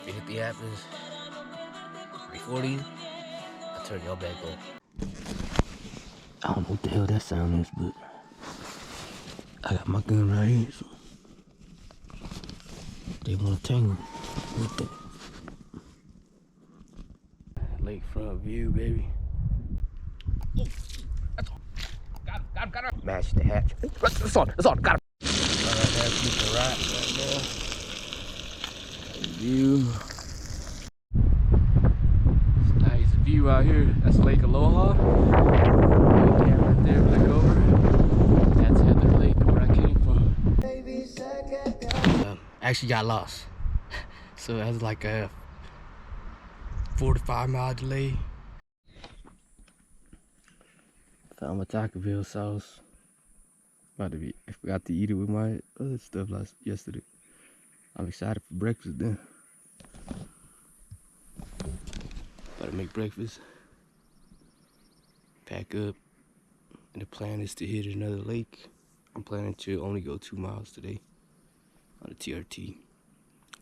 If anything happens before these, I'll turn y'all back on. I don't know what the hell that sound is, but I got my gun right here, so they want to tangle with that. Lakefront view, baby. Oh, that's on. Got him. Match the hatch. It's on, got him. Alright, that's looking right there. View. It's a nice view out here. That's Lake Aloha. Right there, look over. That's Heather Lake, where I came from. I actually got lost. So that's like a 4 to 5 mile delay. Found my Taco Bell sauce. About to be, I forgot to eat it with my other stuff yesterday. I'm excited for breakfast then. About to make breakfast, pack up, and the plan is to hit another lake. I'm planning to only go 2 miles today on the TRT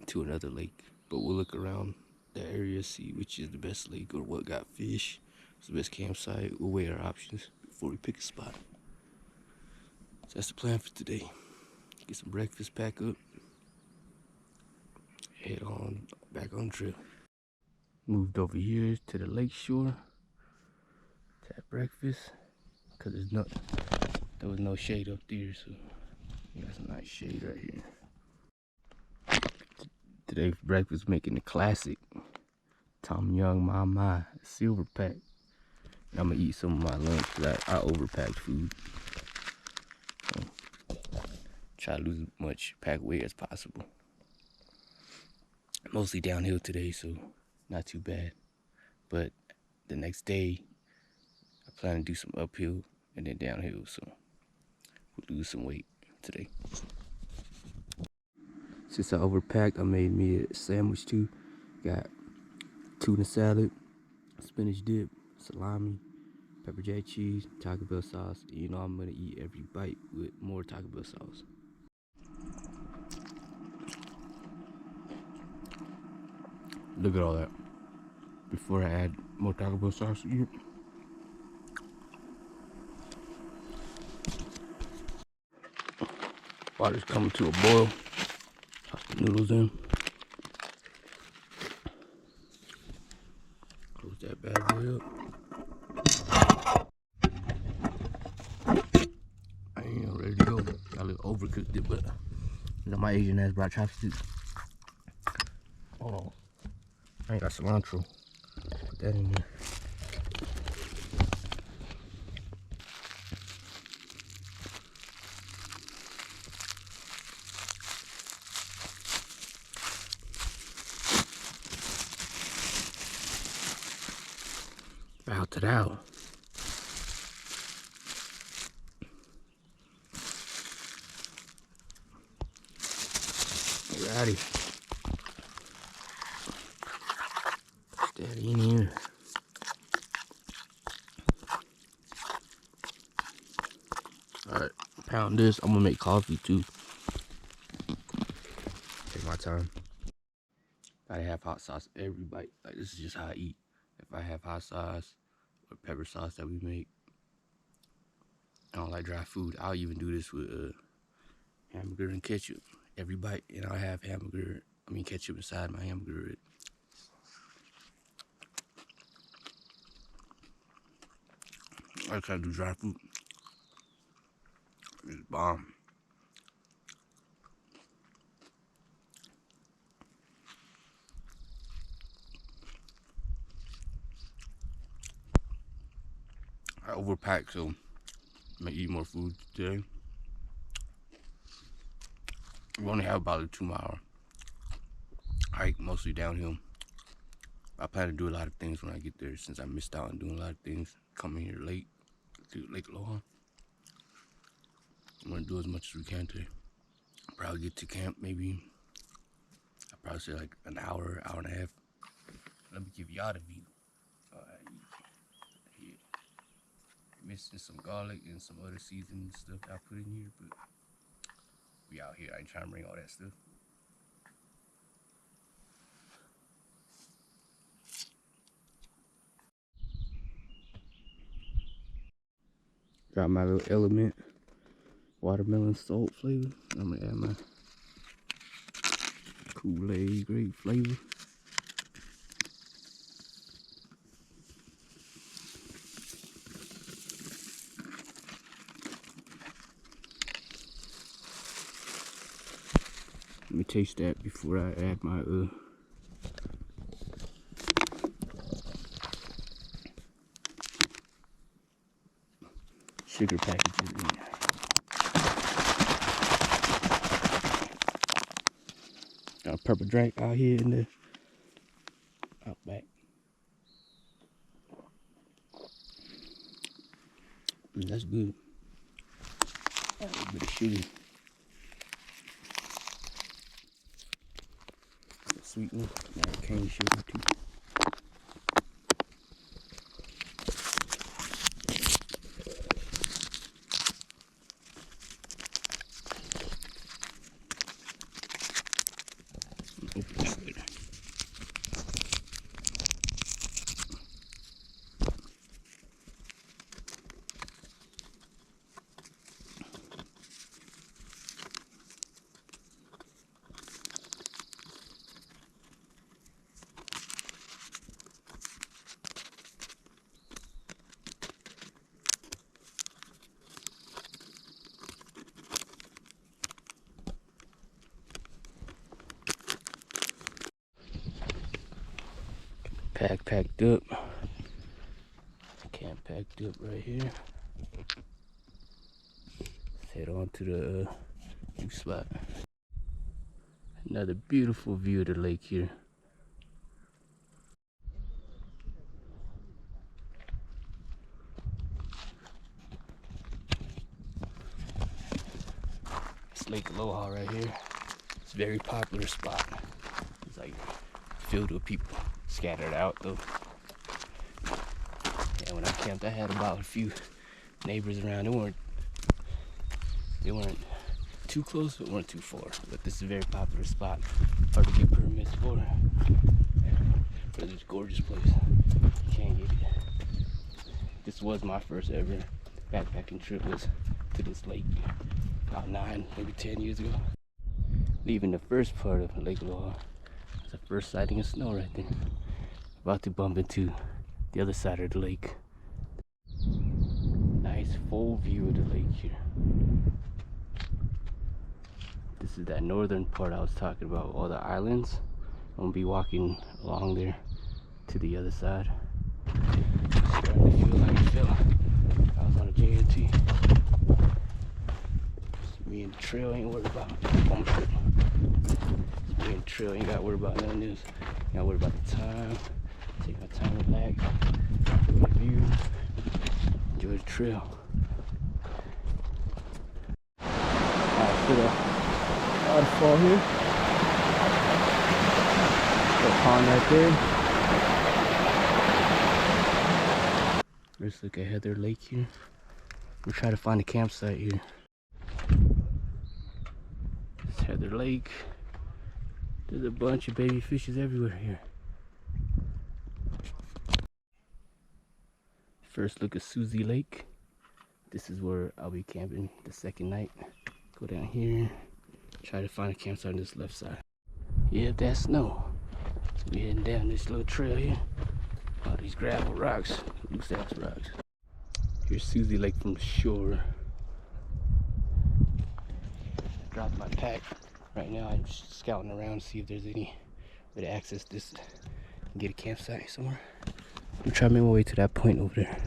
to another lake, but we'll look around the area, see which is the best lake or what got fish, what's the best campsite. We'll weigh our options before we pick a spot. So that's the plan for today. Get some breakfast, pack up, head on back on the trail. Moved over here to the lake shore to have breakfast, cause there was no shade up there, so we got some nice shade right here. Today for breakfast, making the classic Tom Young my silver pack. And I'm gonna eat some of my lunch because I overpacked food. So, try to lose as much pack weight as possible. Mostly downhill today, so not too bad. But the next day, I plan to do some uphill and then downhill, so we'll lose some weight today. Since I overpacked, I made me a sandwich too. Got tuna salad, spinach dip, salami, pepper jack cheese, Taco Bell sauce. You know I'm gonna eat every bite with more Taco Bell sauce. Look at all that. Before I add more Taco Bell sauce, water's coming to a boil. Toss the noodles in. Close that bad boy up. I ain't ready to go. I little overcooked it, but you know my Asian ass brought chopsticks. Hold on. I ain't got cilantro. Put that in there. Out to that. Alrighty. Put that in here. Alright, pound this. I'm gonna make coffee too. Take my time. Gotta have hot sauce every bite. Like, this is just how I eat. If I have hot sauce or pepper sauce that we make, I don't like dry food. I'll even do this with hamburger and ketchup. Every bite, and I'll have ketchup inside my hamburger. I can't do dry food. It's bomb. I overpacked, so I'm gonna eat more food today. We only have about a 2 mile hike, mostly downhill. I plan to do a lot of things when I get there, since I missed out on doing a lot of things coming here late to Lake Aloha. I'm gonna do as much as we can today. Probably get to camp maybe, I'll probably say like an hour, hour and a half. Let me give y'all the view. Here. Missing some garlic and some other seasoning stuff I put in here, but we out here. I ain't trying to bring all that stuff. Got my little element watermelon salt flavor. I'm gonna add my Kool-Aid grape flavor. Let me taste that before I add my sugar packages in. Got a purple drink out here in the outback. That's good. A little bit of sugar. Sweetness, now cane sugar too. Open this later. Pack packed up. Camp packed up right here. Let's head on to the new spot. Another beautiful view of the lake here. It's Lake Aloha right here. It's a very popular spot. It's like filled with people. Scattered out though. Yeah, when I camped, I had about a few neighbors around. They weren't too close, but weren't too far. But this is a very popular spot. Hard to get permits for this gorgeous place. You can't get it. This was my first ever backpacking trip. Was to this lake about 9, maybe 10 years ago. Leaving the first part of Lake Aloha. The first sighting of snow right there. About to bump into the other side of the lake. Nice full view of the lake here. This is that northern part I was talking about, all the islands. I'm gonna be walking along there to the other side. Starting to feel like it felt I was on a JT. Me and the trail ain't worried about on trip. Me and the trail ain't gotta worry about none of this. Ain't gotta worry about the time. Take my time to relax. Enjoy the view. Enjoy the trail. Alright, to the waterfall here. Little pond right there. Let's look at Heather Lake here. We'll try to find a campsite here. It's Heather Lake. There's a bunch of baby fishes everywhere here. First look at Susie Lake. This is where I'll be camping the second night. Go down here, try to find a campsite on this left side. Yeah, that's snow. So we're heading down this little trail here. All these gravel rocks, loose ass rocks. Here's Susie Lake from the shore. Dropped my pack. Right now I'm just scouting around to see if there's any way to access this and get a campsite somewhere. I'm trying to make my way to that point over there.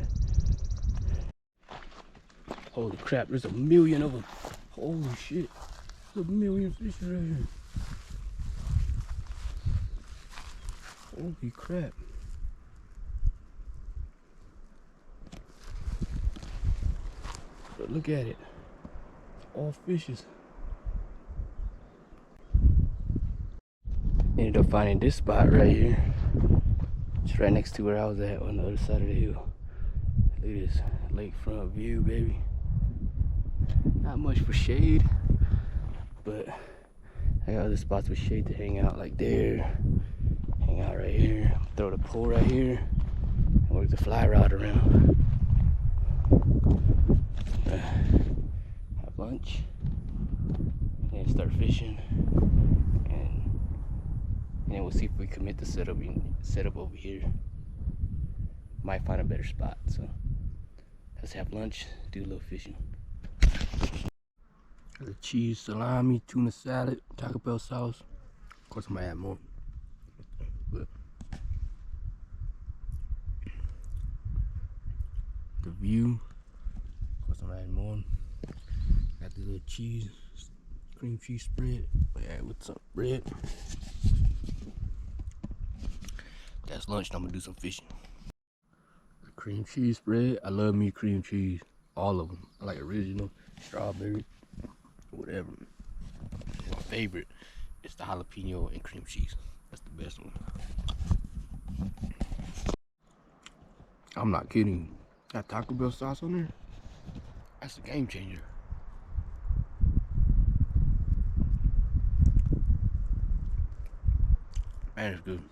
Holy crap, there's a million of them. Holy shit, there's a million fish right here. Holy crap. But look at it, all fishes. Ended up finding this spot right here. It's right next to where I was at on the other side of the hill. Look at this lakefront view, baby. Not much for shade, but I got other spots with shade to hang out, like there. Hang out right here. Throw the pole right here and work the fly rod around. Have lunch, and start fishing, and then we'll see if we commit to set up over here. Might find a better spot. So let's have lunch, do a little fishing. The cheese, salami, tuna salad, Taco Bell sauce. Of course, I might add more. But the view, of course, I'm adding more. Got the little cheese, cream cheese spread. Yeah, with some bread. That's lunch, and I'm gonna do some fishing. The cream cheese spread. I love me cream cheese. All of them. I like original, strawberry, whatever. My favorite is the jalapeno and cream cheese. That's the best one. I'm not kidding. That Taco Bell sauce on there, that's a game changer. Man, it's good.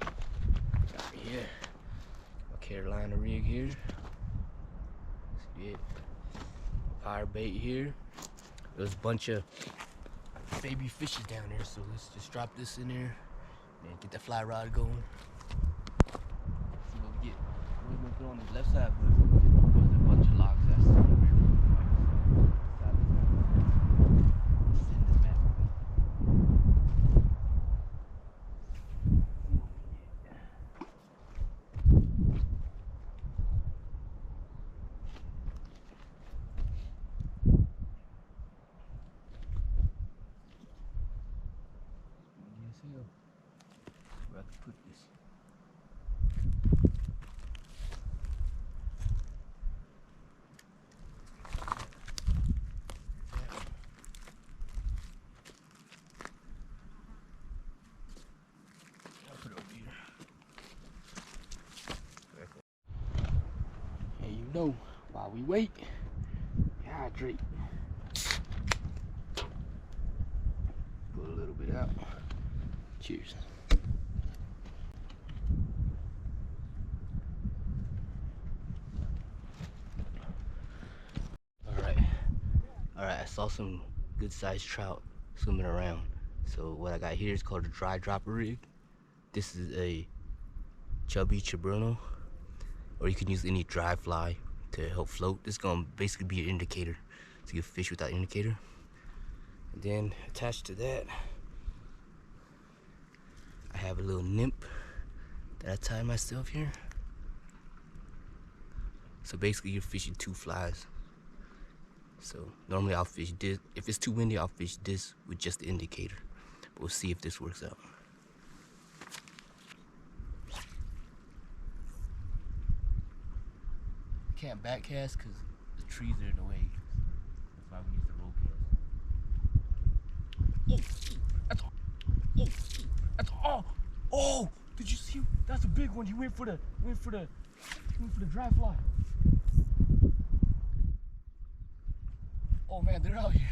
Got me here. My Carolina rig here. See it? Fire bait here. There's a bunch of baby fishes down there, so let's just drop this in there and get the fly rod going. See what we get. We're gonna throw on the left side, but there's a bunch of logs that's in there. Send this back. Where I can put this. I'll put it over here. And you know, while we wait, hydrate. Put a little bit out. Cheers. Alright, I saw some good sized trout swimming around. So what I got here is called a dry dropper rig. This is a chubby chibruno, or you can use any dry fly to help float. This is gonna basically be an indicator, so you fish without indicator. And then attached to that, I have a little nymph that I tie myself here. So basically you're fishing two flies. So normally I'll fish this. If it's too windy, I'll fish this with just the indicator. But we'll see if this works out. Can't backcast because the trees are in the way. That's why we use the roll cast. Oh, that's all. Oh, that's all. Oh, did you see? That's a big one. You went for the dry fly. Oh man, they're out here.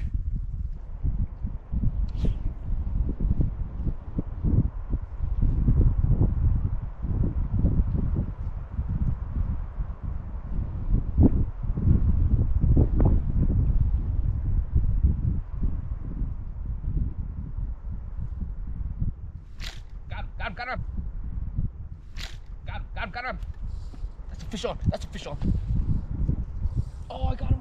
Got him. Got him. That's a fish on. Oh, I got him.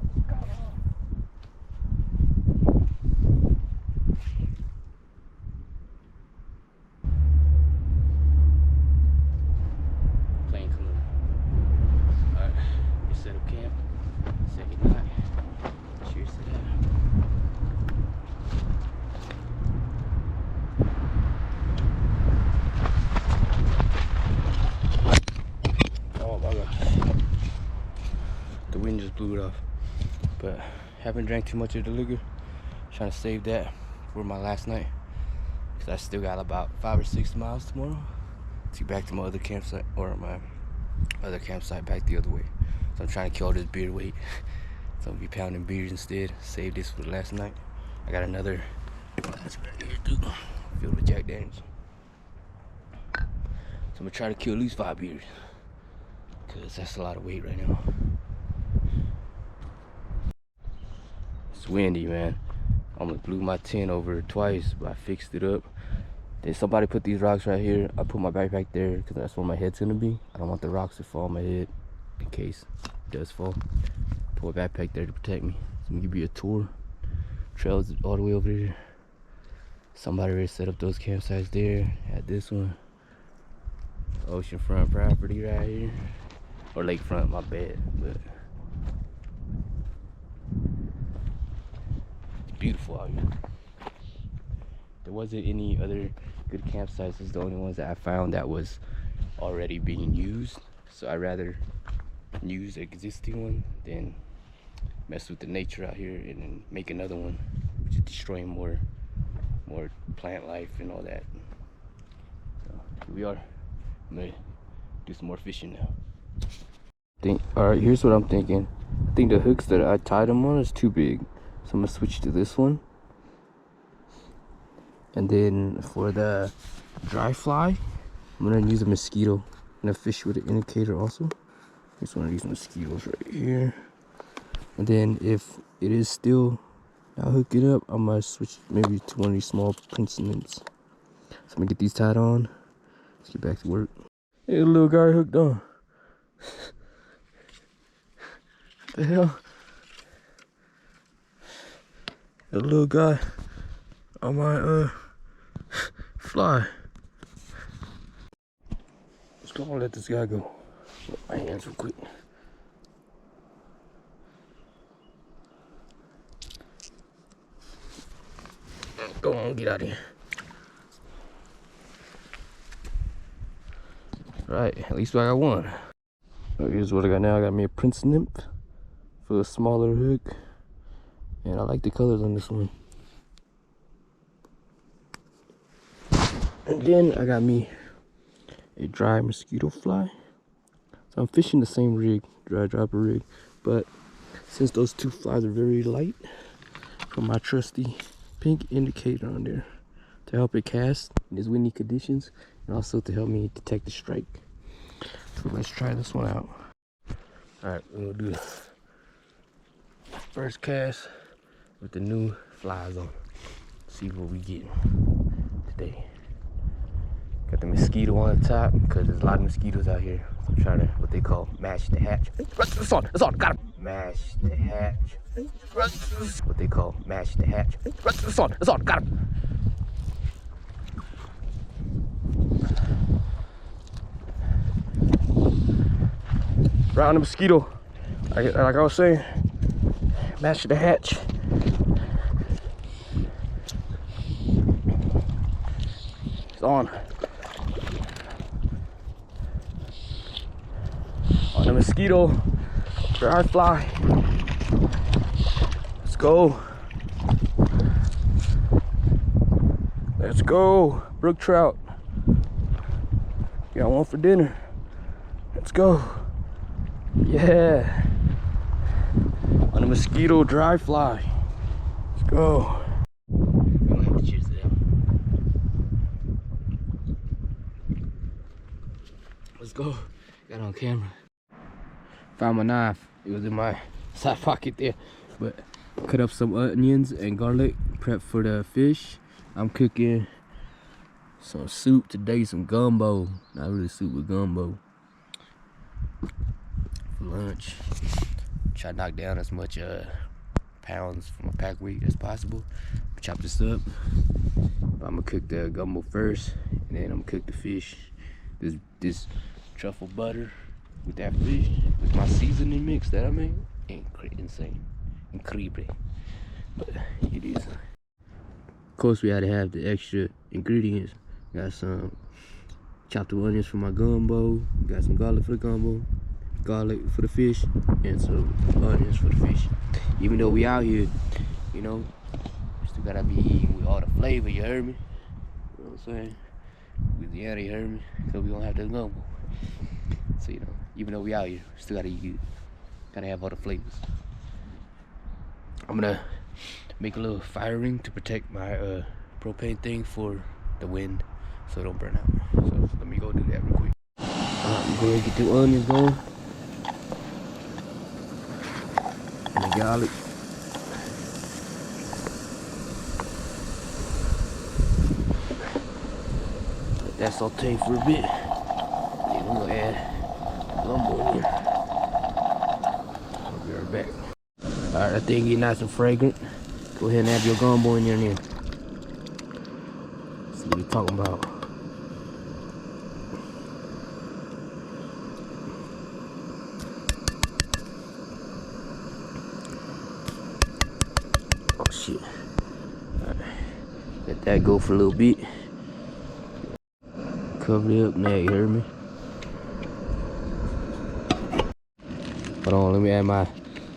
Plane coming. All right, we set up camp. Second night. Cheers to that. The wind just blew it off, but haven't drank too much of the liquor. Trying to save that for my last night, because I still got about 5 or 6 miles tomorrow to get back to my other campsite, or my other campsite back the other way. So I'm trying to kill all this beer weight. So I'm gonna be pounding beers instead. Save this for the last night. I got another glass right here too, filled with Jack Daniels. I'm gonna try to kill at least 5 bears, cause that's a lot of weight right now. It's windy, man. I almost blew my tent over twice, but I fixed it up. Then somebody put these rocks right here. I put my backpack there because that's where my head's gonna be. I don't want the rocks to fall on my head in case it does fall. Put my backpack there to protect me. So I'm gonna give you a tour. Trails all the way over here. Somebody already set up those campsites there. Had this one. Oceanfront property right here. Or lakefront, my bad. But it's beautiful out here. There wasn't any other good campsites. It's the only ones that I found that was already being used. So I'd rather use the existing one than mess with the nature out here and then make another one, which is destroying more plant life and all that. So here we are. I'm gonna do some more fishing now. Alright, here's what I'm thinking. I think the hooks that I tied them on is too big. So I'm gonna switch to this one. And then for the dry fly, I'm gonna use a mosquito. I'm gonna fish with an indicator also. Here's one of these mosquitoes right here. And then if it is still not hooking up, I might switch maybe to one of these small Prince nymphs. So I'm gonna get these tied on. Let's get back to work. Hey, the little guy hooked on. What the hell? The little guy on my fly. Let's go and let this guy go. My hands real quick. Go on, get out of here. Right, at least I got one. So here's what I got now. I got me a Prince nymph for a smaller hook. And I like the colors on this one. And then I got me a dry mosquito fly. So I'm fishing the same rig, dry dropper rig. But since those two flies are very light, put my trusty pink indicator on there to help it cast in these windy conditions and also to help me detect the strike. So let's try this one out. Alright, we're gonna do the first cast with the new flies on. See what we get today. Got the mosquito on the top because there's a lot of mosquitoes out here. So I'm trying to, what they call, mash the hatch. It's on, got him. Mash the hatch. What they call, mash the hatch. It's on, got him. Round the mosquito. Like I was saying, mash the hatch. It's on. On the mosquito, dry fly. Let's go. Let's go. Brook trout. Got one for dinner. Let's go. Yeah. On the mosquito dry fly. Let's go. I'm gonna have to cheers to that. Let's go. Got on camera. Found my knife. It was in my side pocket there. But cut up some onions and garlic. Prep for the fish. I'm cooking some soup today, some gumbo. Not really soup, but gumbo. For lunch. Try to knock down as much pounds from my pack weight as possible. Chop this up. I'm gonna cook the gumbo first, and then I'm gonna cook the fish. This truffle butter with that fish, with my seasoning mix that I made, insane, incredible. But it is. Of course, we had to have the extra ingredients. Got some chopped up onions for my gumbo. Got some garlic for the gumbo. Garlic for the fish, and some onions for the fish. Even though we out here, you know, still gotta be eating with all the flavor, you heard me? You know what I'm saying? Louisiana, you heard me? So we don't have the gumbo. So, you know, even though we out here, still gotta eat it. Gotta have all the flavors. I'm gonna make a little fire ring to protect my propane thing for the wind. so it don't burn out. So let me go do that real quick. I'm going to get the onions going. And the garlic. Let that saute for a bit. Then we're going to add gumbo in here. I'll be right back. Alright, that thing get nice and fragrant. Go ahead and add your gumbo in there then. See what we're talking about. Oh shit. Alright. Let that go for a little bit. Cover it up now, you heard me? Hold on, let me add my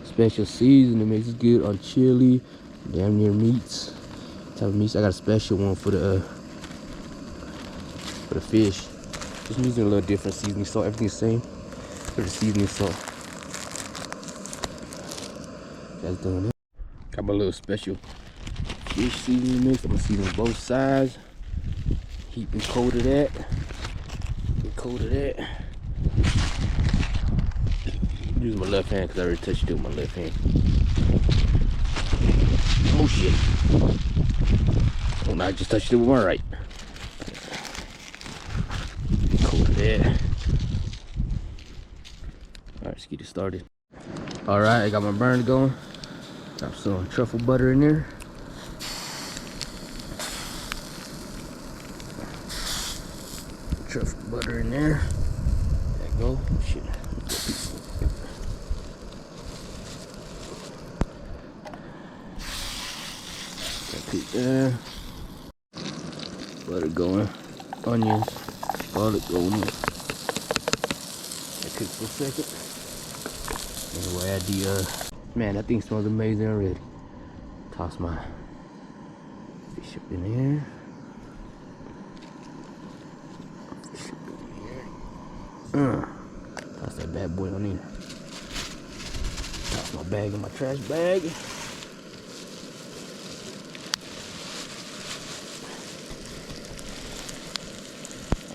special seasoning. It makes it good on chili, damn near meats. Type of meats. I got a special one for the fish. Just using a little different seasoning salt. Everything's the same for the seasoning salt. That's done it. Got my little special fish seasoning mix. I'm gonna season both sides. Heat and coat of that. And coat of that. Use my left hand because I already touched it with my left hand. Oh shit. Oh no, I just touched it with my right. Coat of that. Alright, let's get it started. Alright, I got my burner going. Got some truffle butter in there. Truffle butter in there. There you go. Shit. Put there. Butter going. Onions. Garlic going in. That cook for a second. And we'll add the man, that thing smells amazing already. Toss my fish up in here. Fish up in here. Toss that bad boy on in. Toss my bag in my trash bag.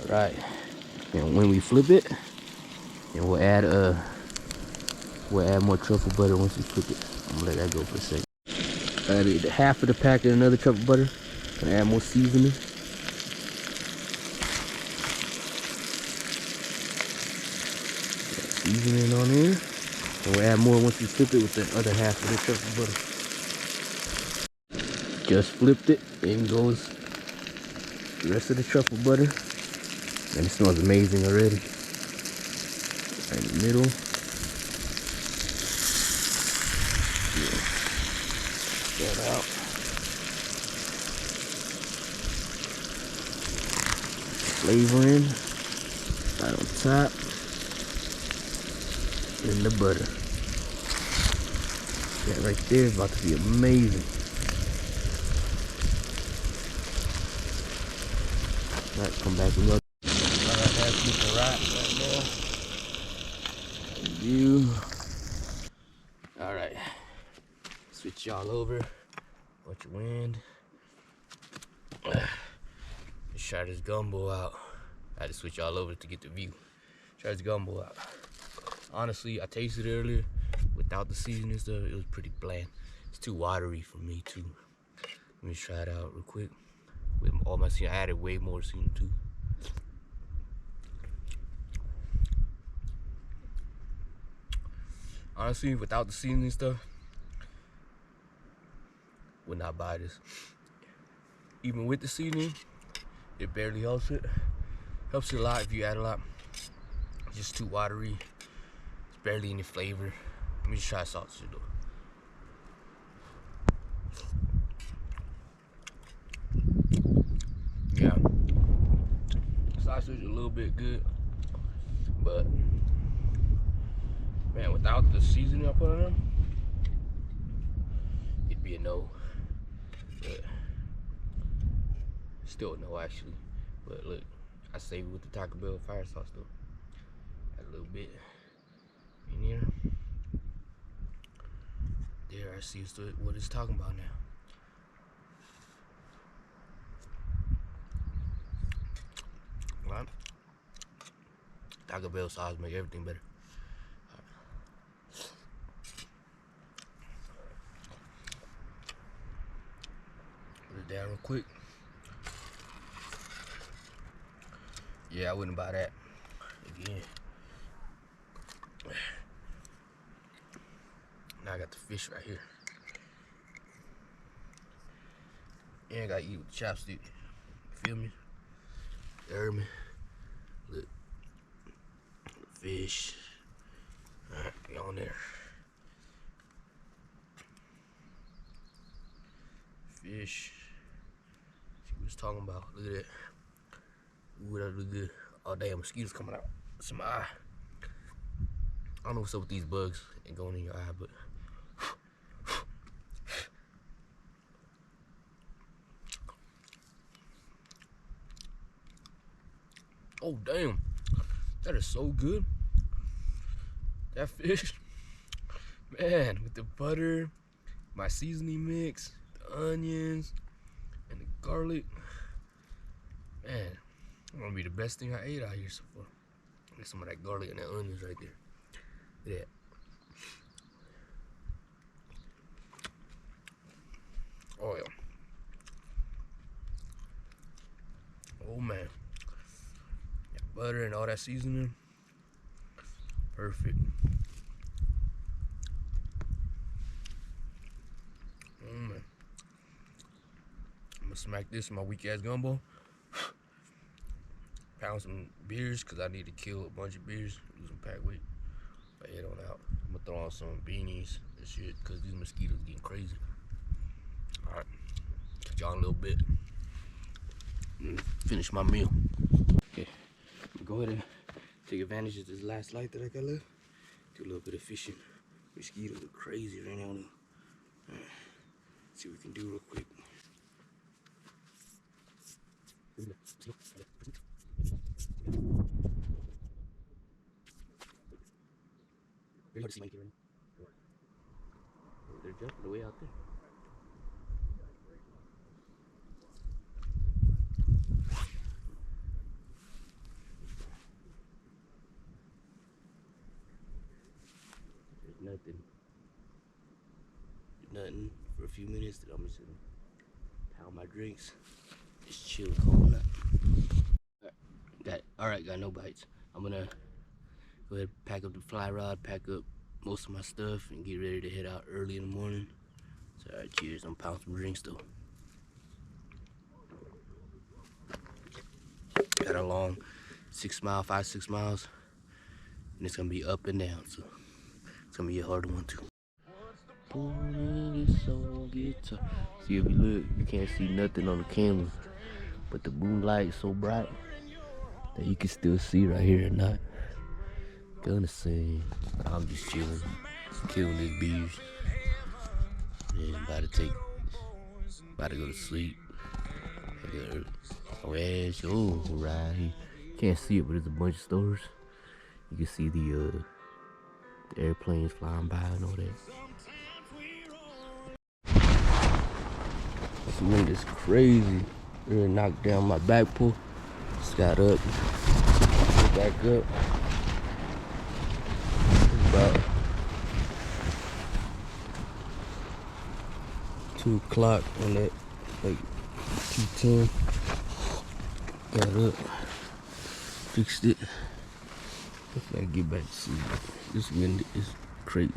Alright. And when we flip it, then we'll add more truffle butter once we flip it. I'm gonna let that go for a second. Added half of the packet of another truffle butter. Gonna add more seasoning. Seasoning on there. And we'll add more once we flip it with the other half of the truffle butter. Just flipped it. In goes the rest of the truffle butter. And it smells amazing already. Right in the middle. Yeah. That out. Flavoring right on top. And the butter. That right there is about to be amazing. Alright, come back and look. Alright, that's looking right now. View. Alright. Switch y'all over. Watch your wind. Let's try this gumbo out. I had to switch y'all over to get the view. Try this gumbo out. Honestly, I tasted it earlier without the seasoning stuff. It was pretty bland. It's too watery for me too. Let me try it out real quick. With all my seasoning, I added way more seasoning too. Honestly, without the seasoning stuff, would not buy this. Even with the seasoning, it barely helps it. Helps it a lot if you add a lot. It's just too watery. It's barely any flavor. Let me just try sausage though. Yeah, sausage a little bit good, but man, without the seasoning I put on them, it'd be a no. But still a no actually. But look, I saved it with the Taco Bell fire sauce though. Add a little bit in here. There, I see what it's talking about now. Taco Bell sauce make everything better. Put it down real quick. Yeah, I wouldn't buy that again. Now I got the fish right here. And I gotta eat with the chopstick. Feel me? You heard me? Look. Fish. Alright, be on there. Fish. See what it's talking about. Look at that. Ooh, that look good. Oh damn, mosquitoes coming out. It's in my eye. I don't know what's up with these bugs and going in your eye, but oh damn, that is so good. That fish, man, with the butter, my seasoning mix, the onions, and the garlic. Man, it's gonna be the best thing I ate out here so far. Get some of that garlic and that onions right there. Look at that. Oh yeah. Oh man. That butter and all that seasoning. Perfect. Oh man. I'm gonna smack this in my weak ass gumbo. Pound some beers because I need to kill a bunch of beers, lose some pack weight. But head on out. I'm gonna throw on some beanies and shit because these mosquitoes getting crazy. Alright, catch y'all in a little bit. Finish my meal. Okay, I'm gonna go ahead and take advantage of this last light that I got left. Do a little bit of fishing. Mosquitoes are crazy right now. See what we can do real quick. Very hard to see my camera. They're jumping way out there. There's nothing. Nothing for a few minutes. Then I'm just gonna pound my drinks. Just chill, calling up. Alright, got no bites. I'm gonna go ahead and pack up the fly rod, pack up most of my stuff, and get ready to head out early in the morning. So, alright, cheers. I'm gonna pound some drinks though. Got a long 6 miles, and it's gonna be up and down, so it's gonna be a hard one too. See, if you look, you can't see nothing on the camera, but the moonlight is so bright that you can still see right here at night. Gonna say, I'm just chilling, killing these beers. Yeah, about to go to sleep. Oh, yeah, so right here. Can't see it, but there's a bunch of stores. You can see the airplanes flying by and all that. This wind is crazy. Really knocked down my back pull. Just got up, back up. About 2 o'clock on that, like 2:10. Got up, fixed it. Let's not get back to sleep. This wind is crazy.